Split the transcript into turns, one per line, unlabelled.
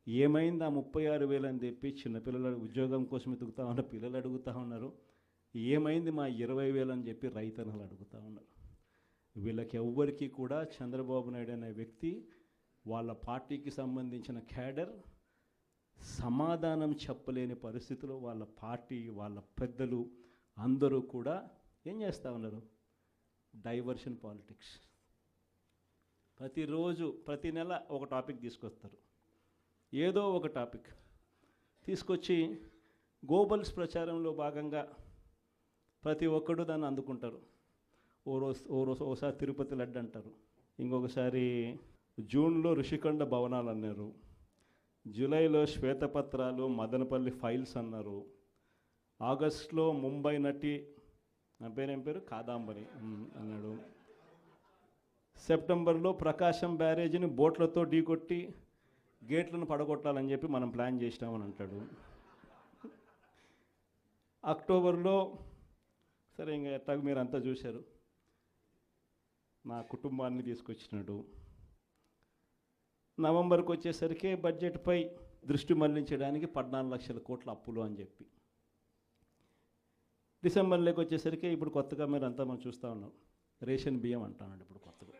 ఏమైంది ఆ 36,000 అని చెప్పి చిన్నపిల్లలు ఉద్యోగం కోసం ఎదుగుతూ ఉన్న పిల్లలు అడుగుతూ ఉన్నారు. ఏమైంది మా 20,000 అని చెప్పి రైతన్నలు అడుగుతూ ఉన్నారు. వీళ్ళకి ఎవ్వరికీ కూడా చంద్రబాబు నాయుడు అనే వ్యక్తి, వాళ్ళ పార్టీకి సంబంధించిన క్యాడర్ సమాధానం చెప్పలేని పరిస్థితిలో వాళ్ళ పార్టీ, వాళ్ళ పెద్దలు అందరూ కూడా ఏం చేస్తూ ఉన్నారు? Diversion politics. ప్రతిరోజు ప్రతి నెల ఒక టాపిక్ తీసుకొస్తారు. ఏదో ఒక టాపిక్ తీసుకొచ్చి గోబల్స్ ప్రచారంలో భాగంగా ప్రతి ఒక్కడు దాన్ని అందుకుంటారు. ఓసారి తిరుపతి లడ్డు అంటారు, ఇంకొకసారి జూన్లో ఋషికొండ భవనాలు అన్నారు, జూలైలో శ్వేతపత్రాలు మదనపల్లి ఫైల్స్ అన్నారు, ఆగస్టులో ముంబై నటి నా పేరేం పేరు కాదాంబరి అన్నాడు, సెప్టెంబర్లో ప్రకాశం బ్యారేజీని బోట్లతో ఢీకొట్టి గేట్లను పడగొట్టాలని చెప్పి మనం ప్లాన్ చేసినామని అంటాడు. అక్టోబర్లో సరే ఇంకా ఎట్టాగ మీరు అంతా చూశారు, నా కుటుంబాన్ని తీసుకొచ్చినాడు. నవంబర్కి వచ్చేసరికి బడ్జెట్పై దృష్టి మళ్లించడానికి 14 లక్షల కోట్ల అప్పులు అని చెప్పి, డిసెంబర్లోకి వచ్చేసరికి ఇప్పుడు కొత్తగా మీరు అంతా మనం చూస్తూ ఉన్నాం రేషన్ బియ్యం అంటానండి ఇప్పుడు కొత్తగా.